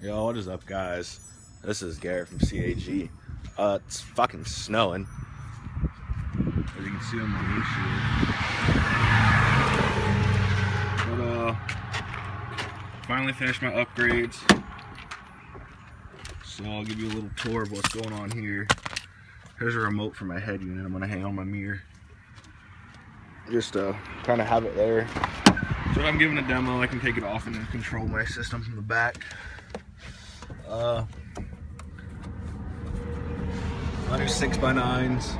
Yo, what is up, guys? This is Garrett from CAG. It's fucking snowing, as you can see on my windshield. But finally finished my upgrades, so I'll give you a little tour of what's going on here. Here's a remote for my head unit. I'm gonna hang on my mirror, just to kind of have it there. So if I'm giving a demo, I can take it off and then control my system from the back. Under 6x9s,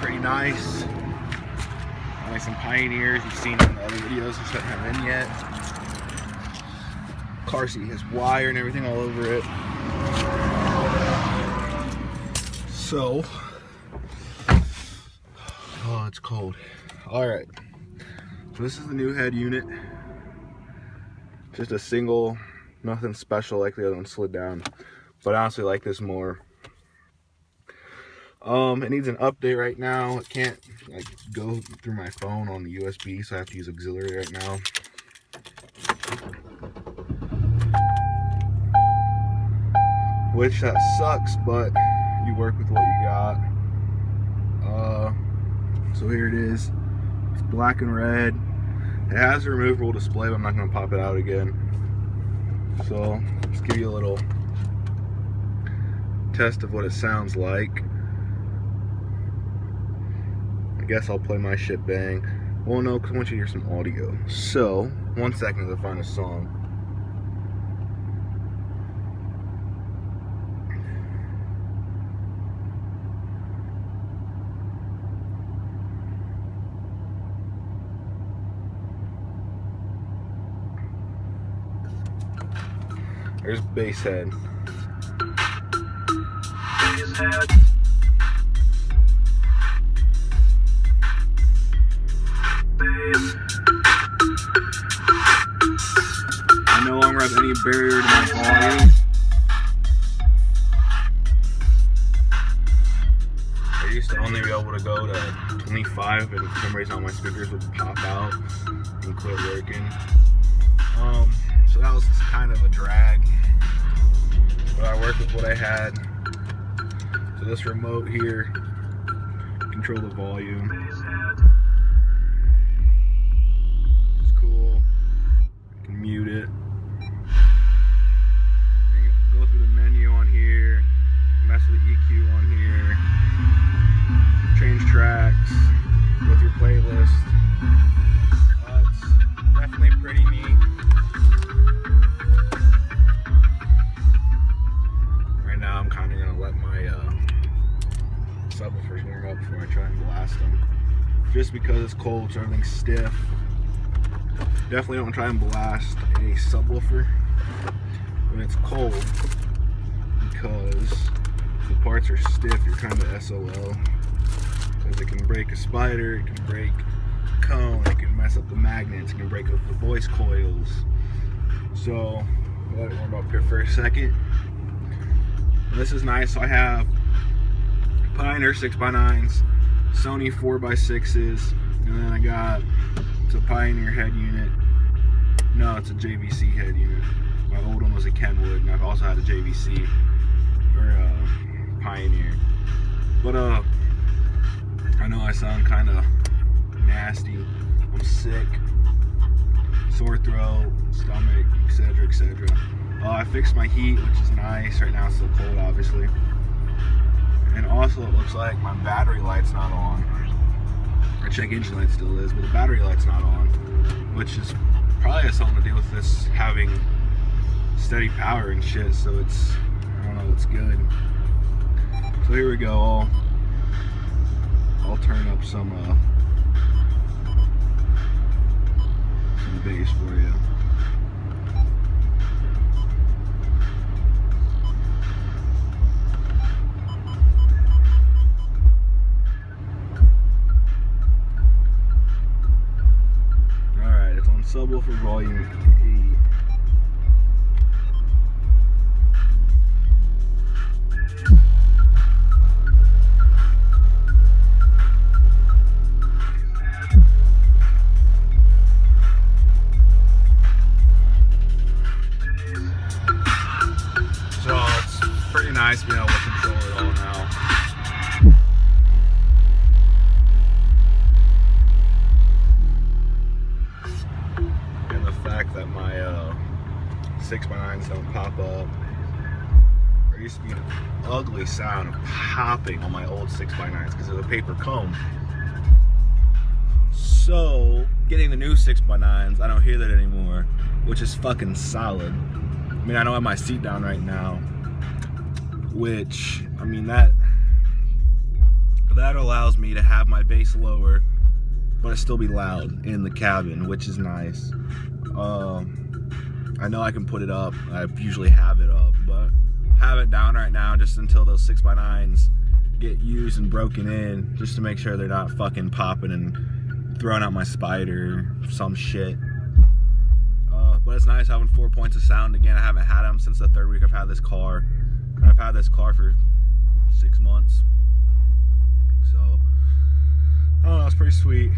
pretty nice. Like some Pioneers you've seen in the other videos, I shouldn't have in yet. Car seat has wire and everything all over it. So, oh, it's cold. All right, so this is the new head unit. Just a single, nothing special like the other one slid down. But I honestly like this more. It needs an update right now. It can't like go through my phone on the USB, so I have to use auxiliary right now. Which that sucks, but you work with what you got. So here it is. It's black and red. It has a removable display, but I'm not going to pop it out again. So, just give you a little test of what it sounds like. I guess I'll play my shit bang. Well, no, because I want you to hear some audio. So, 1 second to find a song. There's bass head. I no longer have any barrier to my volume. I used to only be able to go to 25, and for some reason all my speakers would pop out and quit working. So that was kind of a drag, but I worked with what I had. So this remote here, control the volume. It's cool. You can mute it. Go through the menu on here, mess with the EQ on here, change tracks, go through playlist. It's definitely pretty neat. I'm kind of going to let my subwoofers warm up before I try and blast them. Just because it's cold, so everything's stiff. Definitely don't try and blast a subwoofer when it's cold, because the parts are stiff, you're kind of SOL. Because it can break a spider, it can break a cone, it can mess up the magnets, it can break up the voice coils. So, I'll let it warm up here for a second. This is nice. So I have Pioneer 6x9s, Sony 4x6s, and then I got, it's a Pioneer head unit. No, it's a JVC head unit. My old one was a Kenwood, and I've also had a JVC or a Pioneer. But I know I sound kind of nasty. I'm sick, sore throat, stomach, etc., etc. I fixed my heat, which is nice. Right now it's still cold, obviously. And also it looks like my battery light's not on. Our check engine light still is, but the battery light's not on. Which is probably has something to do with this having steady power and shit, so it's, I don't know, it's good. So here we go. I'll turn up some bass for you. Subwoofer volume 8. nice being able to control it all now. And the fact that my 6x9s don't pop up. There used to be an ugly sound of popping on my old 6x9s because of the paper comb. So, getting the new 6x9s, I don't hear that anymore, which is fucking solid. I mean, I don't have my seat down right now, which, I mean, that allows me to have my bass lower, but it still be loud in the cabin, which is nice. I know I can put it up. I usually have it up, but have it down right now just until those 6x9s get used and broken in, just to make sure they're not fucking popping and throwing out my spider or some shit. But it's nice having 4 points of sound again. I haven't had them since the 3rd week I've had this car. And I've had this car for 6 months. So, I don't know, it's pretty sweet.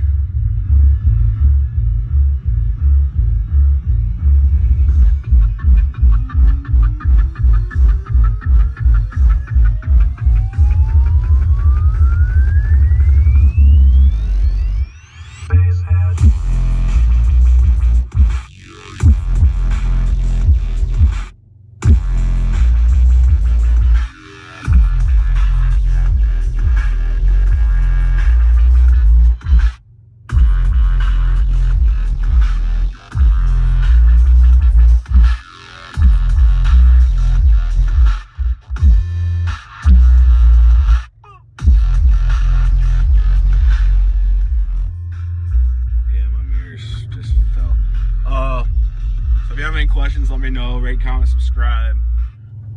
If you have any questions, let me know. Rate, comment, subscribe.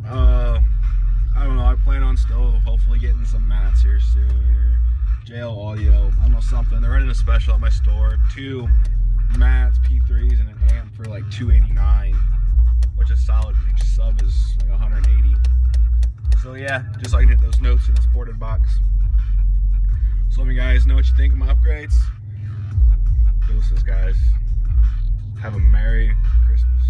I don't know. I plan on still hopefully getting some mats here soon, or JL Audio. I don't know, something. They're running a special at my store. 2 mats, P3s, and an amp for like $289, which is solid because each sub is like $180. So yeah, just so I can hit those notes in the supported box. So let me guys know what you think of my upgrades. Deuces, guys. Have a Merry Christmas.